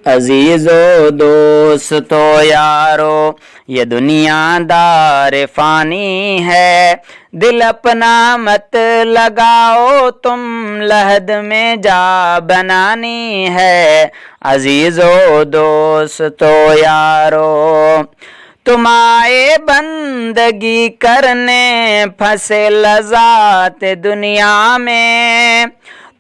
عزیز و دوست و یارو یہ دنیا دار فانی ہے، دل اپنا مت لگاؤ تم لحد میں جا بنانی ہے۔ عزیز و دوست و یارو تم آئے بندگی کرنے پھنسے لذات دنیا میں،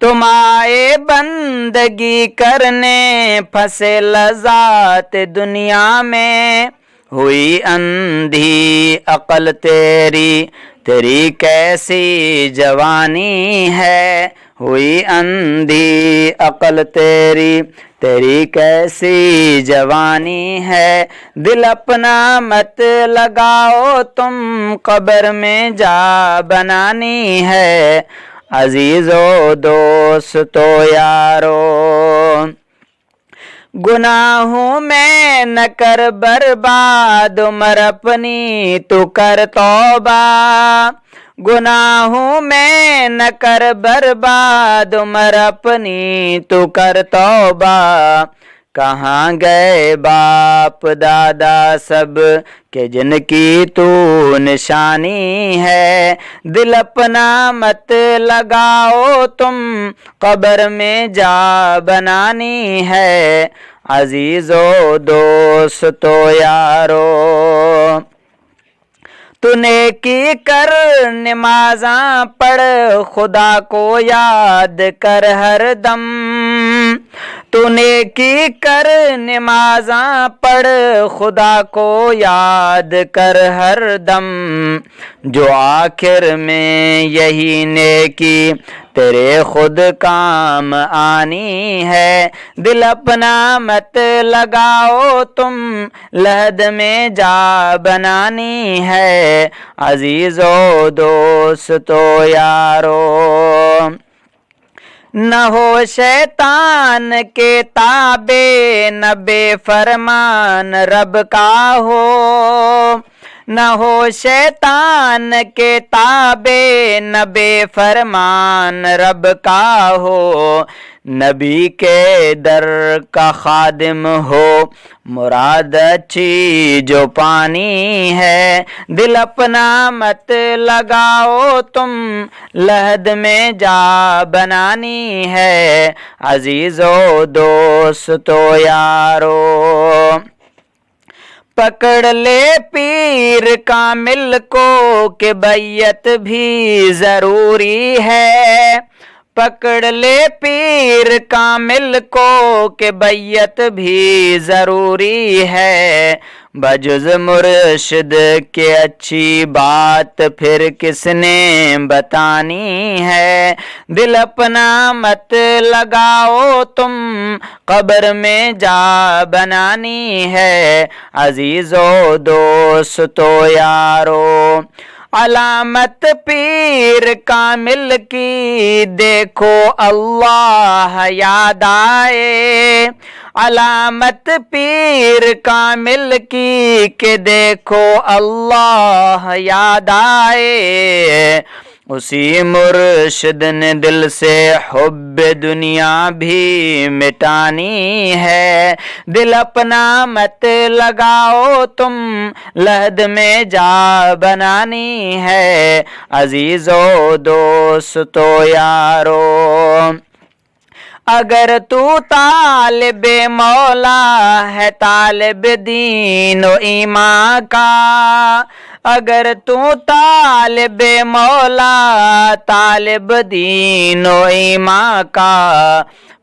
تم آئے بندگی کرنے پھنسے لذات دنیا میں، ہوئی اندھی عقل تیری تیری کیسی جوانی ہے، ہوئی اندھی عقل تیری تیری کیسی جوانی ہے، دل اپنا مت لگاؤ تم قبر میں جا بنانی ہے۔ عزیز و دوست و یارو گناہوں میں نہ کر برباد عمر اپنی تو کر توبہ، گناہوں میں نہ کر برباد عمر اپنی تو کر توبہ، کہاں گئے باپ دادا سب کہ جن کی تو نشانی ہے، دل اپنا مت لگاؤ تم قبر میں جا بنانی ہے۔ عزیز و دوست و یارو تو نیکی کر نمازاں پڑھ خدا کو یاد کر ہر دم، تو نیکی کر نمازاں پڑھ خدا کو یاد کر ہر دم، جو آخر میں یہی نیکی تیرے خود کام آنی ہے، دل اپنا مت لگاؤ تم لحد میں جا بنانی ہے۔ عزیز و دوست و یارو نہ ہو شیطان کے تابع نہ بے فرمان رب کا ہو، نہ ہو شیطان کے تابع نہ بے فرمان رب کا ہو، نبی کے در کا خادم ہو مراد اچھی جو پانی ہے، دل اپنا مت لگاؤ تم لحد میں جا بنانی ہے۔ عزیز و دوست و یارو پکڑ لے پیر کامل کو کہ بیعت بھی ضروری ہے، پکڑ لے پیر کامل کو کہ بیعت بھی ضروری ہے، بجز مرشد کے اچھی بات پھر کس نے بتانی ہے، دل اپنا مت لگاؤ تم قبر میں جا بنانی ہے۔ عزیز و دوست و یارو علامت پیر کامل کی دیکھو اللہ یاد آئے، علامت پیر کامل کی کہ دیکھو اللہ یاد آئے، اسی مرشد نے دل سے حب دنیا بھی مٹانی ہے، دل اپنا مت لگاؤ تم لحد میں جا بنانی ہے۔ عزیز و دوست و یارو اگر تو طالب مولا ہے طالب دین و ایمان کا، اگر تو طالب مولا طالب دین و ایمان کا،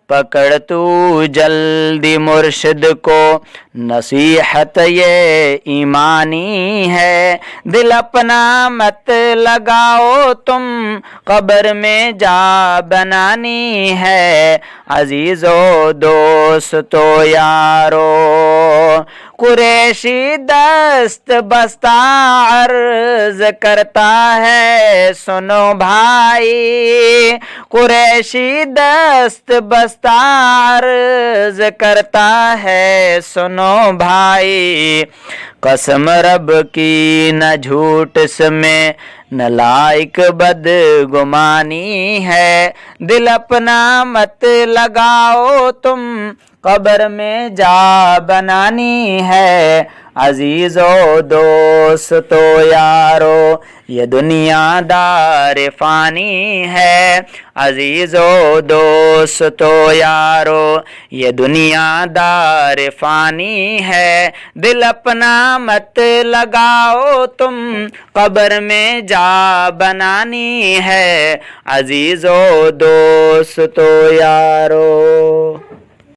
پکڑ تو جلدی مرشد کو نصیحت یہ ایمانی ہے، دل اپنا مت لگاؤ تم قبر میں جا بنانی ہے۔ عزیز و دوست و یارو قریشی دست بستہ عرض کرتا ہے سنو بھائی، قریشی دست بستہ عرض کرتا ہے سنو بھائی، قسم رب کی نہ جھوٹ سمے نہ لائق بد گمانی ہے، دل اپنا مت لگاؤ تم قبر میں جا بنانی ہے عزیز و دوست و یارو یہ دنیا دار فانی ہے عزیز و دوست و یارو یہ دنیا دار فانی ہے دل اپنا مت لگاؤ تم قبر میں جا بنانی ہے عزیز و دوست و یارو